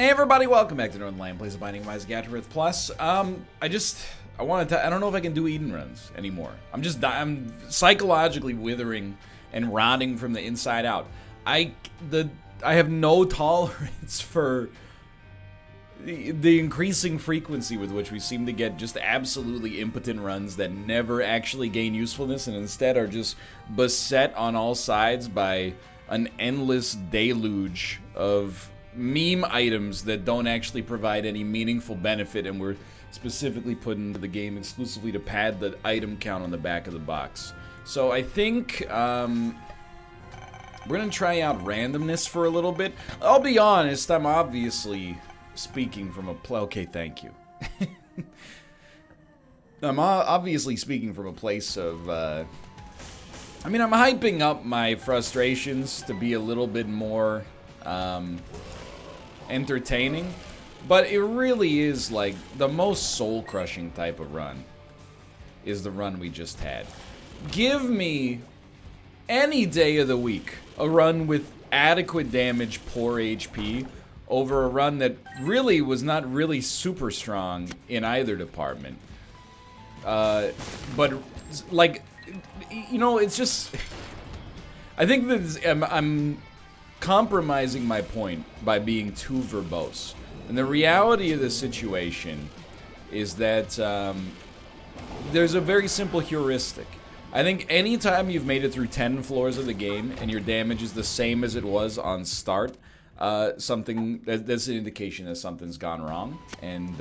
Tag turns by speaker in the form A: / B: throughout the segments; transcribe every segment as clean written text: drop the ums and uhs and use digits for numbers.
A: Hey everybody, welcome back to Northernlion, plays a Binding of Isaac AFTERBIRTH Plus. I wanted to, I don't know if I can do Eden runs anymore. I'm psychologically withering and rotting from the inside out. I have no tolerance for the increasing frequency with which we seem to get just absolutely impotent runs that never actually gain usefulness and instead are just beset on all sides by an endless deluge of meme items that don't actually provide any meaningful benefit and were specifically put into the game exclusively to pad the item count on the back of the box. So I think we're gonna try out randomness for a little bit. I'll be honest, I'm obviously speaking from a okay, thank you. I'm obviously speaking from a place of I'm hyping up my frustrations to be a little bit more entertaining, but it really is like the most soul-crushing type of run is the run we just had. Give me any day of the week a run with adequate damage, poor HP, over a run that really was not really super strong in either department. But like, you know, it's just I think that I'm compromising my point by being too verbose. And the reality of the situation is that there's a very simple heuristic. I think anytime you've made it through 10 floors of the game and your damage is the same as it was on start, that's an indication that something's gone wrong. And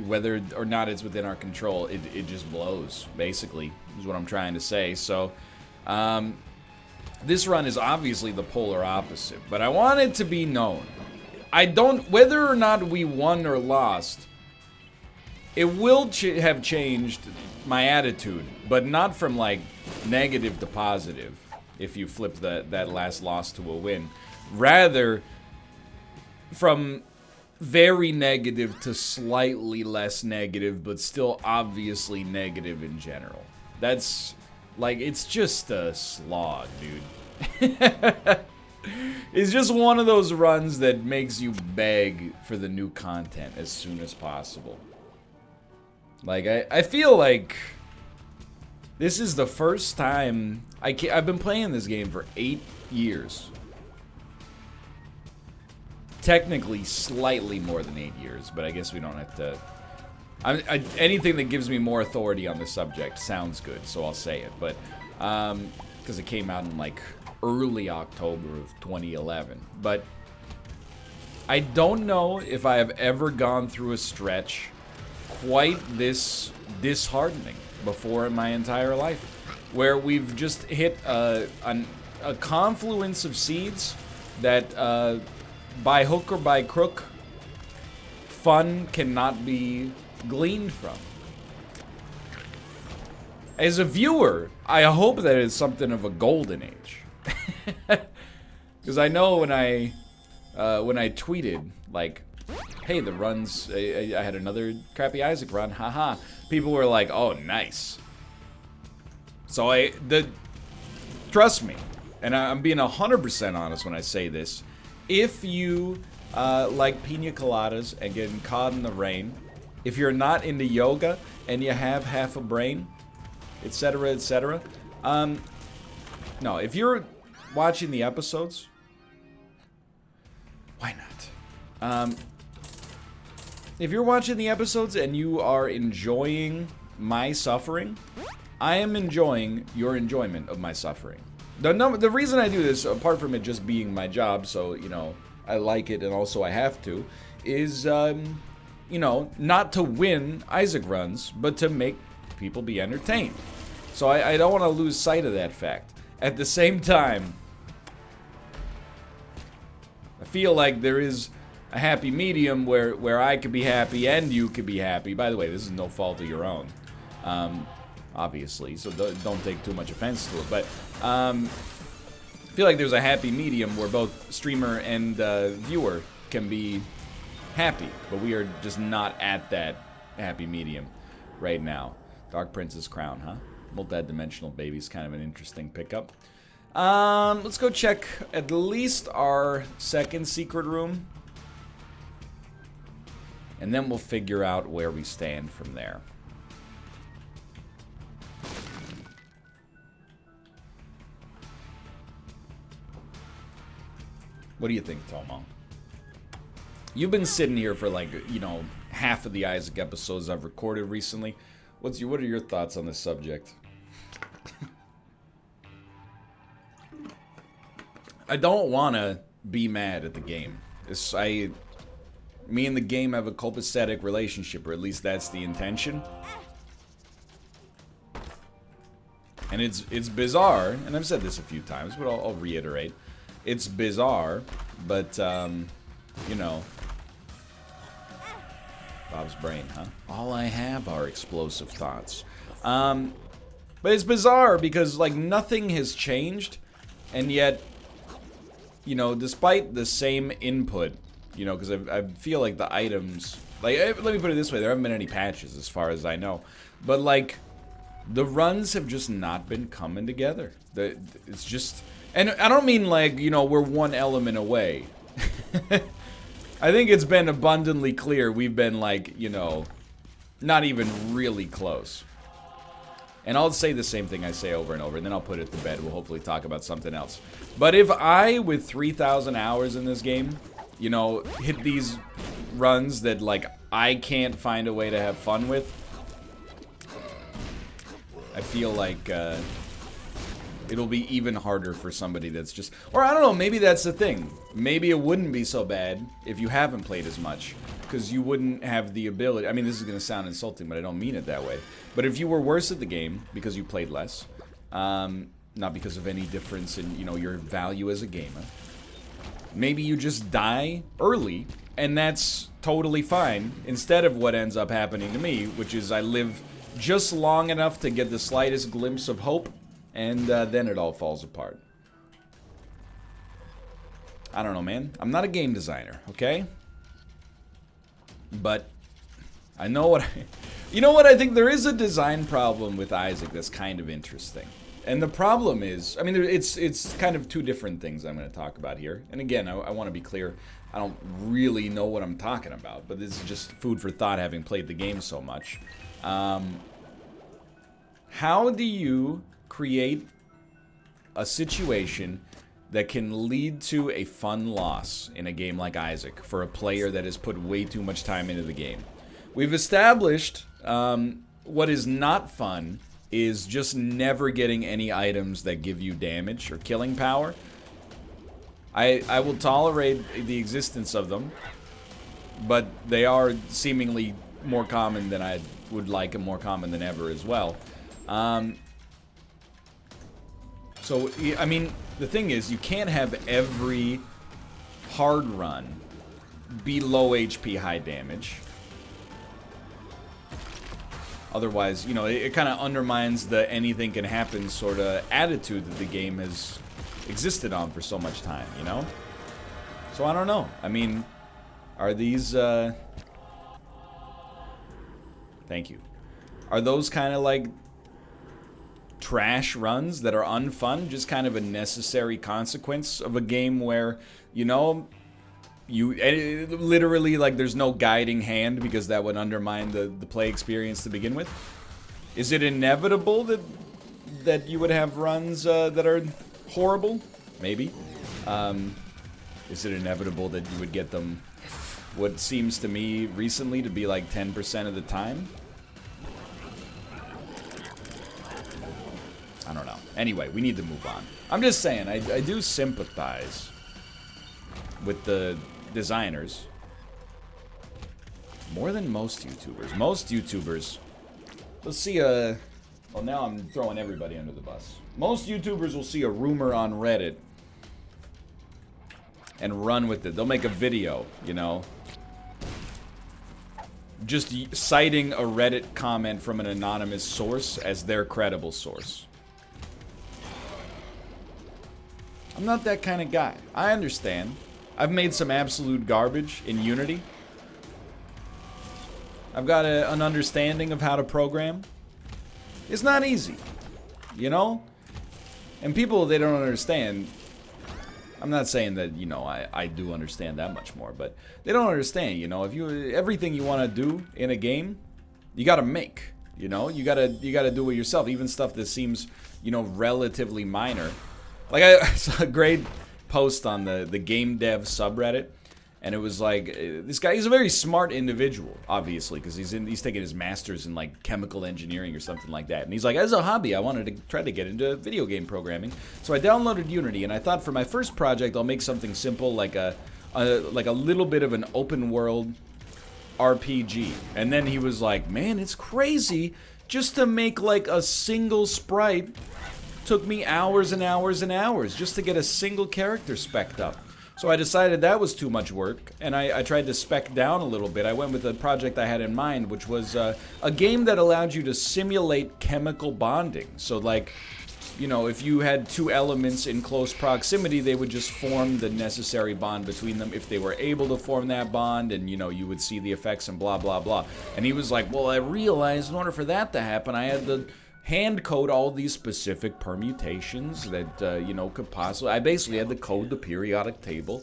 A: whether or not it's within our control, it just blows, basically, is what I'm trying to say. So, this run is obviously the polar opposite, but I want it to be known. Whether or not we won or lost, it will have changed my attitude, but not from like negative to positive, if you flip that last loss to a win. Rather, from very negative to slightly less negative, but still obviously negative in general. That's like, it's just a slog, dude. It's just one of those runs that makes you beg for the new content as soon as possible. Like, I feel like this is the first time I've been playing this game for 8 years. Technically, slightly more than 8 years, but I guess we don't have to. Anything that gives me more authority on the subject sounds good, so I'll say it. But because it came out in like early October of 2011. But I don't know if I have ever gone through a stretch quite this disheartening before in my entire life, where we've just hit a confluence of seeds that by hook or by crook, fun cannot be gleaned from. As a viewer, I hope that it's something of a golden age. Because I know when I tweeted, like, hey, the runs, I had another crappy Isaac run, haha, people were like, oh, nice. So trust me, and I'm being 100% honest when I say this, if you like pina coladas and getting caught in the rain, if you're not into yoga and you have half a brain, etc., etc., no, if you're watching the episodes, why not? If you're watching the episodes and you are enjoying my suffering, I am enjoying your enjoyment of my suffering. The reason I do this, apart from it just being my job, so, you know, I like it and also I have to, is, you know, not to win Isaac runs, but to make people be entertained. So I don't want to lose sight of that fact. At the same time, I feel like there is a happy medium where I could be happy and you could be happy. By the way, this is no fault of your own, obviously, so don't take too much offense to it. But I feel like there's a happy medium where both streamer and viewer can be happy, but we are just not at that happy medium right now. Dark Prince's Crown, huh? Multi-dimensional baby's kind of an interesting pickup. Let's go check at least our second secret room. And then we'll figure out where we stand from there. What do you think, Tomo? You've been sitting here for like, you know, half of the Isaac episodes I've recorded recently. What are your thoughts on this subject? I don't want to be mad at the game. Me and the game have a copacetic relationship, or at least that's the intention. And it's bizarre, and I've said this a few times, but I'll reiterate. It's bizarre, but, you know. Bob's brain, huh? All I have are explosive thoughts. But it's bizarre because, like, nothing has changed, and yet, you know, despite the same input, you know, because I feel like the items, like, let me put it this way, there haven't been any patches as far as I know, but, like, the runs have just not been coming together. It's just, and I don't mean, like, you know, we're one element away. I think it's been abundantly clear we've been, like, you know, not even really close. And I'll say the same thing I say over and over, and then I'll put it to bed. We'll hopefully talk about something else. But if I, with 3,000 hours in this game, you know, hit these runs that, like, I can't find a way to have fun with, I feel like it'll be even harder for somebody that's just... Or, I don't know, maybe that's the thing. Maybe it wouldn't be so bad if you haven't played as much, because you wouldn't have the ability... I mean, this is going to sound insulting, but I don't mean it that way. But if you were worse at the game because you played less, not because of any difference in, you know, your value as a gamer, maybe you just die early, and that's totally fine, instead of what ends up happening to me, which is I live just long enough to get the slightest glimpse of hope, and then it all falls apart. I don't know, man. I'm not a game designer, okay? But I know what you know what? I think there is a design problem with Isaac that's kind of interesting. And the problem is, I mean, it's kind of two different things I'm going to talk about here. And again, I want to be clear. I don't really know what I'm talking about, but this is just food for thought, having played the game so much. How do you create a situation that can lead to a fun loss in a game like Isaac for a player that has put way too much time into the game? We've established what is not fun is just never getting any items that give you damage or killing power. I will tolerate the existence of them, but they are seemingly more common than I would like, and more common than ever as well. So, I mean, the thing is, you can't have every hard run be low HP, high damage. Otherwise, you know, it kind of undermines the anything can happen sort of attitude that the game has existed on for so much time, you know? So I don't know. I mean, are these, thank you. Are those kind of like trash runs that are unfun, just kind of a necessary consequence of a game where, you know, you literally, like, there's no guiding hand because that would undermine the play experience to begin with? Is it inevitable that you would have runs that are horrible? Maybe. Is it inevitable that you would get them what seems to me recently to be like 10% of the time? I don't know. Anyway, we need to move on. I'm just saying, I do sympathize with the designers more than most YouTubers. Most YouTubers, let's see a... Well, now I'm throwing everybody under the bus. Most YouTubers will see a rumor on Reddit and run with it. They'll make a video, you know, just citing a Reddit comment from an anonymous source as their credible source. I'm not that kind of guy. I understand. I've made some absolute garbage in Unity. I've got an understanding of how to program. It's not easy, you know? And people, they don't understand. I'm not saying that, you know, I do understand that much more, but they don't understand, you know, if you, everything you want to do in a game, you got to make, you know, you got to do it yourself, even stuff that seems, you know, relatively minor. Like I saw a great post on the game dev subreddit, and it was like, this guy, he's a very smart individual, obviously, because he's taking his master's in like chemical engineering or something like that. And he's like, as a hobby, I wanted to try to get into video game programming. So I downloaded Unity, and I thought for my first project, I'll make something simple, like a little bit of an open world RPG. And then he was like, man, it's crazy. Just to make like a single sprite took me hours and hours and hours just to get a single character spec'd up. So I decided that was too much work, and I tried to spec down a little bit. I went with the project I had in mind, which was a game that allowed you to simulate chemical bonding. So like, you know, if you had two elements in close proximity, they would just form the necessary bond between them if they were able to form that bond, and, you know, you would see the effects and blah, blah, blah. And he was like, well, I realized in order for that to happen, I had to hand code all these specific permutations that, you know, could possibly... I basically had to code the periodic table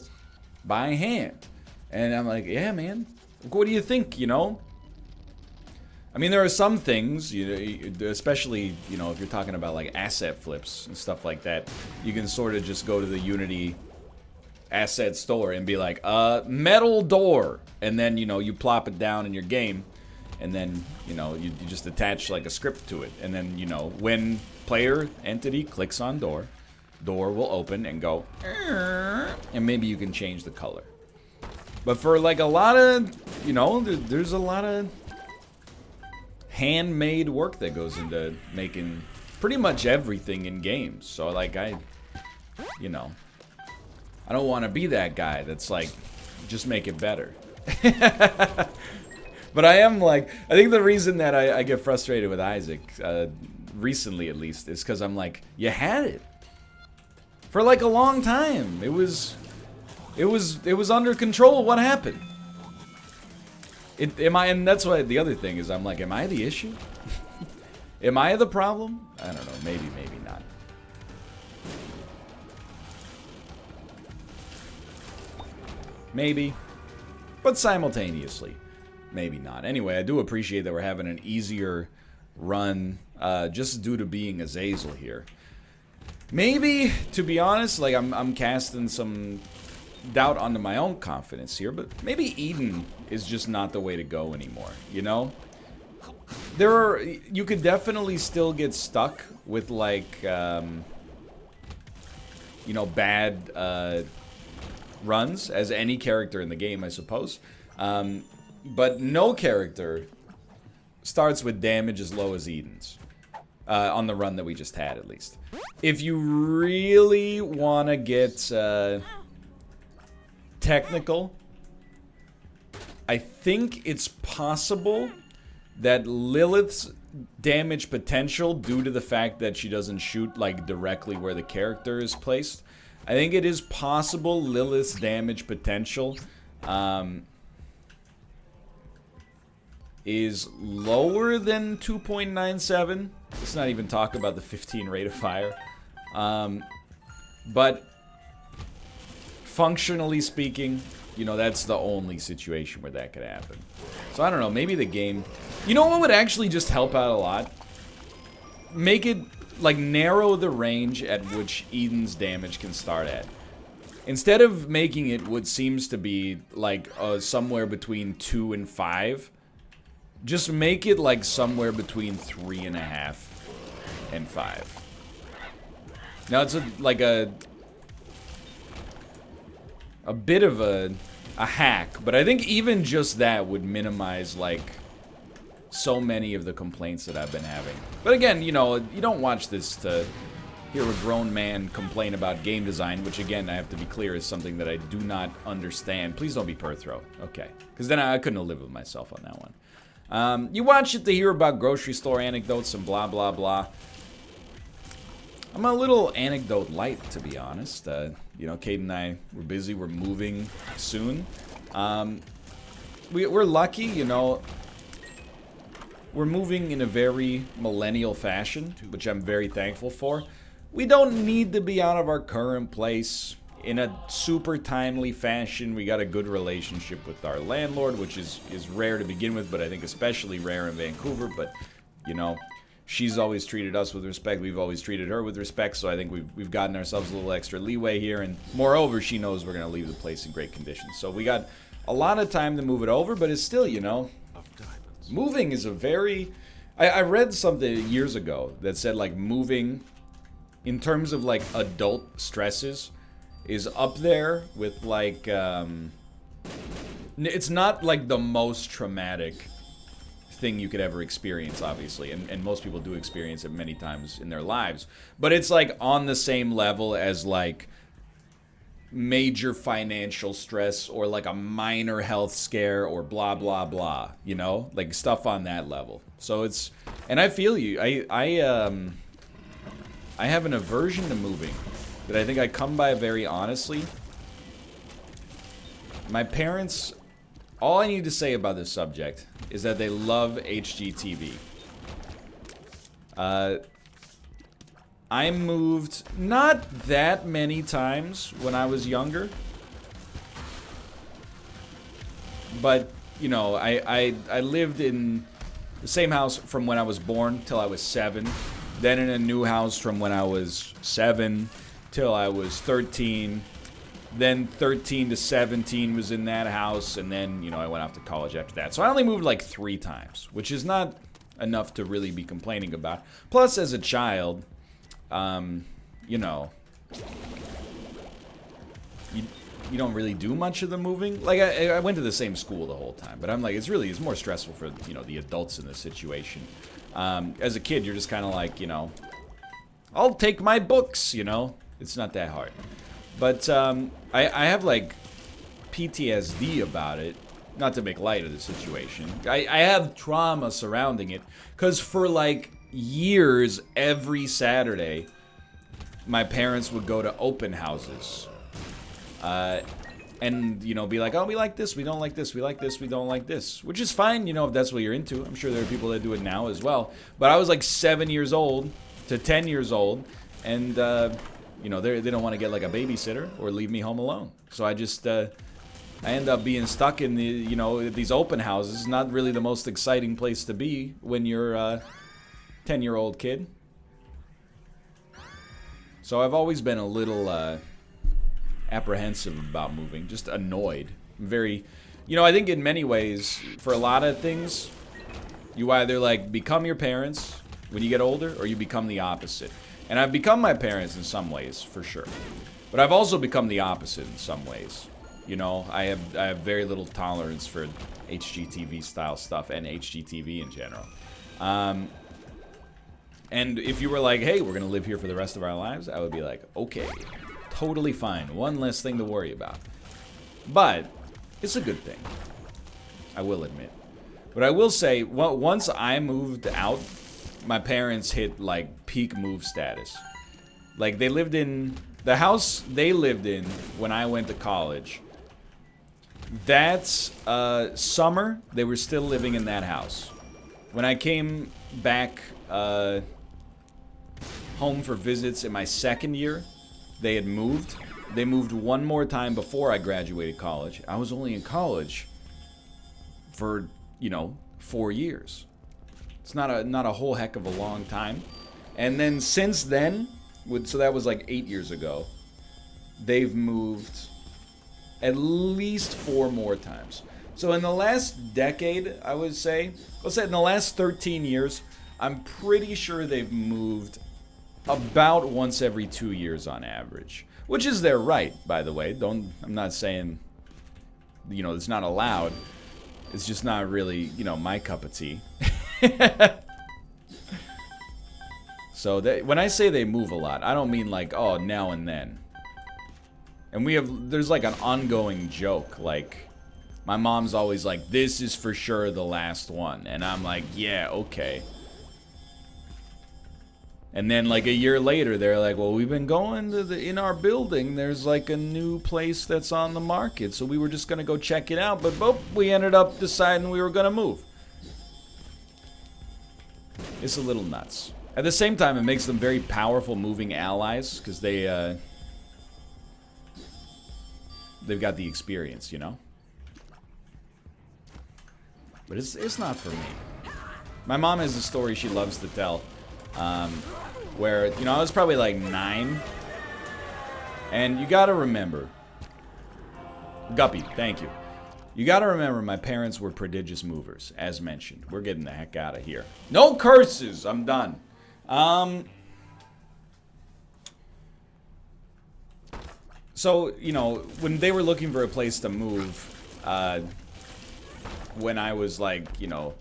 A: by hand. And I'm like, yeah, man, what do you think, you know? I mean, there are some things, you know, especially, you know, if you're talking about like asset flips and stuff like that, you can sort of just go to the Unity asset store and be like, metal door. And then, you know, you plop it down in your game. And then, you know, you just attach like a script to it. And then, you know, when player entity clicks on door will open and go, and maybe you can change the color. But for like a lot of, you know, there's a lot of handmade work that goes into making pretty much everything in games. So like you know, I don't want to be that guy that's like, just make it better. But I am like, I think the reason that I get frustrated with Isaac, recently at least, is because I'm like, you had it for like a long time. It was under control. What happened? And that's why the other thing is, I'm like, am I the issue? Am I the problem? I don't know. Maybe not. Maybe, but simultaneously, maybe not. Anyway, I do appreciate that we're having an easier run, just due to being Azazel here. Maybe, to be honest, like I'm casting some doubt onto my own confidence here, but maybe Eden is just not the way to go anymore, you know? You could definitely still get stuck with like, you know, bad runs as any character in the game, I suppose. But no character starts with damage as low as Eden's. On the run that we just had, at least. If you really want to get technical, I think it's possible that Lilith's damage potential, due to the fact that she doesn't shoot like directly where the character is placed, I think it is possible Lilith's damage potential is lower than 2.97. Let's not even talk about the 15 rate of fire. But functionally speaking, you know, that's the only situation where that could happen. So I don't know, maybe the game... You know what would actually just help out a lot? Make it, like, narrow the range at which Eden's damage can start at. Instead of making it what seems to be, like, somewhere between 2 and 5... Just make it like somewhere between 3.5 and 5. Now it's like a bit of a hack, but I think even just that would minimize like so many of the complaints that I've been having. But again, you know, you don't watch this to hear a grown man complain about game design, which again, I have to be clear, is something that I do not understand. Please don't be Perthro. Okay. Because then I couldn't have lived with myself on that one. You watch it to hear about grocery store anecdotes and blah, blah, blah. I'm a little anecdote light, to be honest. You know, Kate and I, we're busy. We're moving soon. We're lucky, you know. We're moving in a very millennial fashion, which I'm very thankful for. we don't need to be out of our current place in a super timely fashion. We got a good relationship with our landlord, which is rare to begin with, but I think especially rare in Vancouver. But, you know, she's always treated us with respect. We've always treated her with respect, so I think we've gotten ourselves a little extra leeway here. And moreover, she knows we're going to leave the place in great condition. So we got a lot of time to move it over, but it's still, you know, moving is a very... I read something years ago that said, like, moving, in terms of, like, adult stresses, is up there with, like, it's not, like, the most traumatic thing you could ever experience, obviously, and most people do experience it many times in their lives, but it's, like, on the same level as, like, major financial stress or like a minor health scare or blah blah blah, you know, like stuff on that level. So it's, and I feel you. I have an aversion to moving that I think I come by very honestly. My parents, all I need to say about this subject is that they love HGTV. I moved not that many times when I was younger, but, you know, I lived in the same house from when I was born till I was 7, then in a new house from when I was 7 till I was 13, then 13 to 17 was in that house, and then, you know, I went off to college after that. So I only moved like 3 times, which is not enough to really be complaining about. Plus, as a child... you know, you don't really do much of the moving. Like, I went to the same school the whole time, but I'm like, it's more stressful for, you know, the adults in this situation. As a kid, you're just kind of like, you know, I'll take my books, you know, it's not that hard. But, I have, like, PTSD about it, not to make light of the situation. I have trauma surrounding it, because for, like, years, every Saturday, my parents would go to open houses, and, you know, be like, oh, we like this, we don't like this, we like this, we don't like this, which is fine, you know, if that's what you're into. I'm sure there are people that do it now as well, but I was like 7 years old to 10 years old, and, you know, they don't want to get like a babysitter or leave me home alone, so I just, I end up being stuck in the, you know, these open houses. Not really the most exciting place to be when you're a 10-year-old kid. So I've always been a little apprehensive about moving, just annoyed. Very, you know, I think in many ways, for a lot of things, you either like become your parents when you get older, or you become the opposite. And I've become my parents in some ways, for sure. But I've also become the opposite in some ways. You know, I have very little tolerance for HGTV style stuff and HGTV in general. And if you were like, hey, we're gonna live here for the rest of our lives, I would be like, okay, totally fine. One less thing to worry about. But it's a good thing, I will admit. But I will say, once I moved out, my parents hit like peak move status. Like, they lived in the house they lived in when I went to college. That's summer, they were still living in that house. When I came back home for visits in my second year, they had moved. They moved one more time before I graduated college. I was only in college for, you know, 4 years. It's not a whole heck of a long time. And then since then, so that was like 8 years ago, they've moved at least 4 more times. So in the last decade, I would say, let's say in the last 13 years, I'm pretty sure they've moved about once every 2 years on average. Which is their right, by the way. I'm not saying, you know, it's not allowed. It's just not really, you know, my cup of tea. So when I say they move a lot, I don't mean like, oh, now and then. And there's like an ongoing joke, like, my mom's always like, this is for sure the last one. And I'm like, yeah, okay. And then like a year later, they're like, well, we've been going to in our building, there's like a new place that's on the market. So we were just going to go check it out. But we ended up deciding we were going to move. It's a little nuts. At the same time, it makes them very powerful moving allies, because they've got the experience, you know? But it's not for me. My mom has a story she loves to tell, where, you know, I was probably like 9, and you gotta remember, Guppy, thank you. You gotta remember my parents were prodigious movers, as mentioned. We're getting the heck out of here. No curses! I'm done. So, you know, when they were looking for a place to move, when I was like, you know,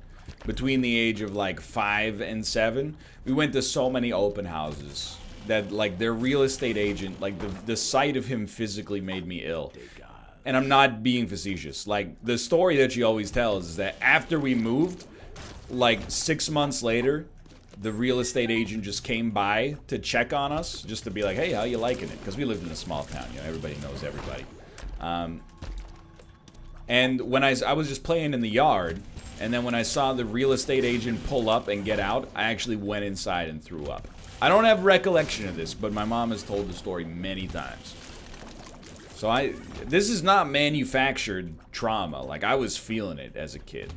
A: between the age of like 5 and 7, we went to so many open houses that like their real estate agent, like the sight of him physically made me ill. And I'm not being facetious. Like, the story that she always tells is that after we moved, like 6 months later, the real estate agent just came by to check on us, just to be like, hey, how you liking it? Because we lived in a small town, you know, everybody knows everybody. And when I was just playing in the yard, and then when I saw the real estate agent pull up and get out, I actually went inside and threw up. I don't have recollection of this, but my mom has told the story many times. So this is not manufactured trauma. Like, I was feeling it as a kid.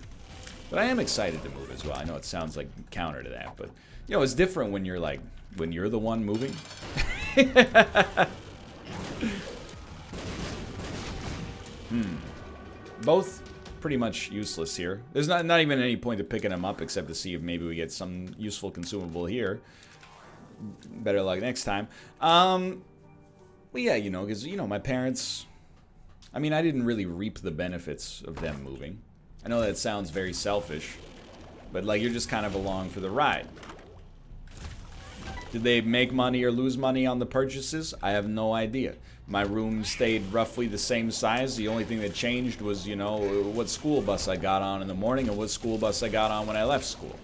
A: But I am excited to move as well. I know it sounds like counter to that, but, you know, it's different when you're like, when you're the one moving. Both pretty much useless here. There's not even any point to picking them up except to see if maybe we get some useful consumable here. Better luck next time. But yeah, you know, because, you know, my parents, I mean, I didn't really reap the benefits of them moving. I know that sounds very selfish, but, like, you're just kind of along for the ride. Did they make money or lose money on the purchases? I have no idea. My room stayed roughly the same size. The only thing that changed was, you know, what school bus I got on in the morning and what school bus I got on when I left school.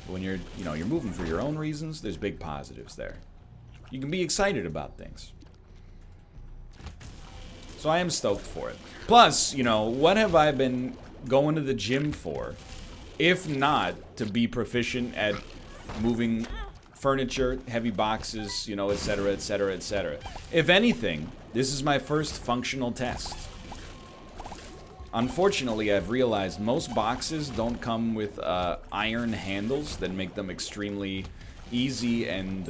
A: When you're, you know, you're moving for your own reasons, there's big positives there. You can be excited about things. So I am stoked for it. Plus, you know, what have I been going to the gym for, if not to be proficient at moving furniture, heavy boxes, you know, etc., etc., etc. If anything, this is my first functional test. Unfortunately, I've realized most boxes don't come with iron handles that make them extremely easy and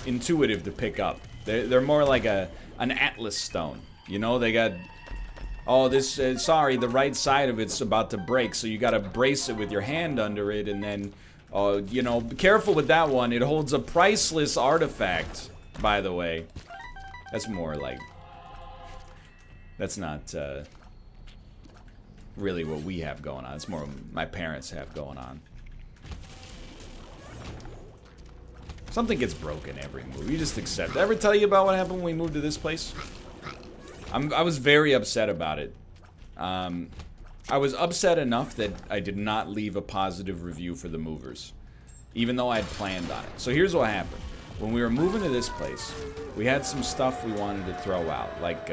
A: intuitive to pick up. They're more like an atlas stone. You know, they got, oh, this, sorry, the right side of it's about to break, so you gotta brace it with your hand under it, and then, you know, be careful with that one. It holds a priceless artifact, by the way. That's more like, that's not really what we have going on. It's more what my parents have going on. Something gets broken every move. You just accept it. Did I ever tell you about what happened when we moved to this place? I was very upset about it. I was upset enough that I did not leave a positive review for the movers, even though I had planned on it. So here's what happened. When we were moving to this place, we had some stuff we wanted to throw out. Like,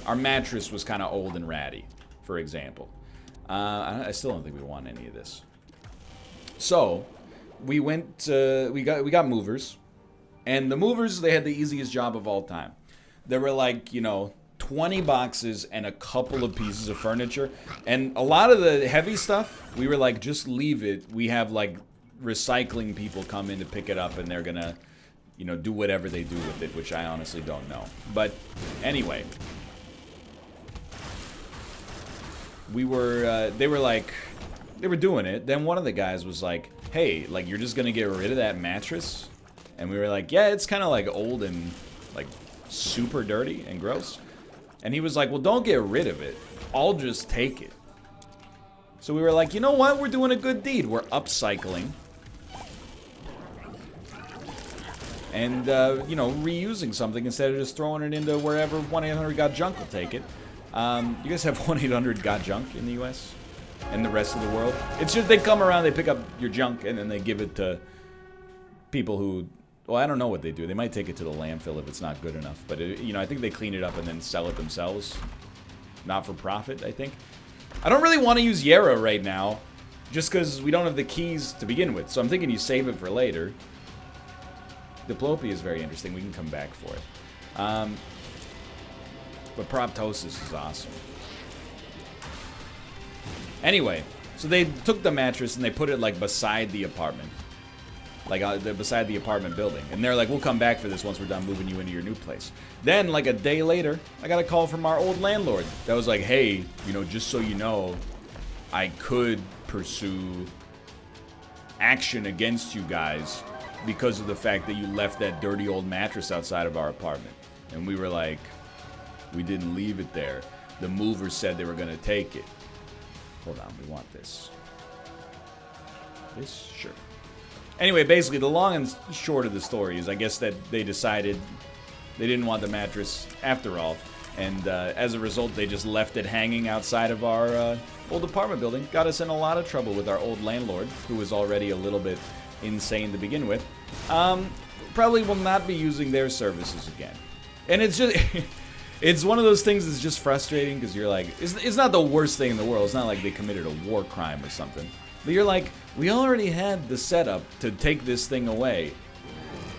A: our mattress was kind of old and ratty, for example. I still don't think we want any of this. So we went, we got movers, and the movers, they had the easiest job of all time. There were like, you know, 20 boxes and a couple of pieces of furniture, and a lot of the heavy stuff, we were like, just leave it. We have like recycling people come in to pick it up, and they're gonna, you know, do whatever they do with it, which I honestly don't know. But anyway, we were, they were like, they were doing it. Then one of the guys was like, hey, like, you're just gonna get rid of that mattress? And we were like, yeah, it's kind of like old and like super dirty and gross. And he was like, well, don't get rid of it. I'll just take it. So we were like, you know what? We're doing a good deed. We're upcycling. And, you know, reusing something instead of just throwing it into wherever 1-800-GOT-JUNK will take it. You guys have 1-800-GOT-JUNK in the US? And the rest of the world? It's just they come around, they pick up your junk, and then they give it to people who... Well, I don't know what they do. They might take it to the landfill if it's not good enough. But, you know, I think they clean it up and then sell it themselves. Not for profit, I think. I don't really want to use Yarrow right now. just because we don't have the keys to begin with. So I'm thinking you save it for later. Diplopia is very interesting. We can come back for it. But Proptosis is awesome. Anyway, so they took the mattress and they put it like beside the apartment. Like beside the apartment building. And they're like, we'll come back for this once we're done moving you into your new place. Then, like a day later, I got a call from our old landlord that was like, hey, you know, just so you know, I could pursue action against you guys because of the fact that you left that dirty old mattress outside of our apartment. And we were like, we didn't leave it there. The movers said they were going to take it. Hold on, we want this. This? Sure. Anyway, basically, the long and short of the story is I guess that they decided they didn't want the mattress after all. And as a result, they just left it hanging outside of our old apartment building. Got us in a lot of trouble with our old landlord, who was already a little bit insane to begin with. Probably will not be using their services again. And it's just... It's one of those things that's just frustrating because you're like... It's not the worst thing in the world. It's not like they committed a war crime or something. But you're like, we already had the setup to take this thing away.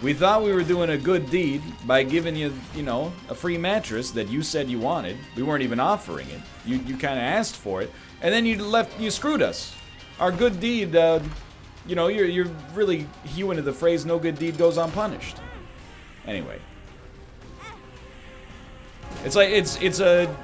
A: We thought we were doing a good deed by giving you, you know, a free mattress that you said you wanted. We weren't even offering it. You kind of asked for it. And then you screwed us. Our good deed, you know, you're really hewing to the phrase, no good deed goes unpunished. Anyway. It's like, it's a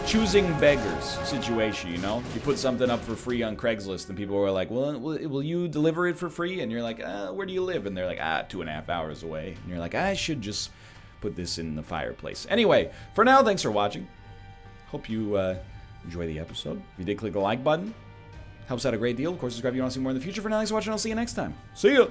A: choosing beggars situation, you know? You put something up for free on Craigslist and people were like, well, will you deliver it for free? And you're like, where do you live? And they're like, 2.5 hours away. And you're like, I should just put this in the fireplace. Anyway, for now, thanks for watching. Hope you enjoy the episode. If you did, click the like button. Helps out a great deal. Of course, subscribe if you want to see more in the future. For now, thanks for watching. I'll see you next time. See ya!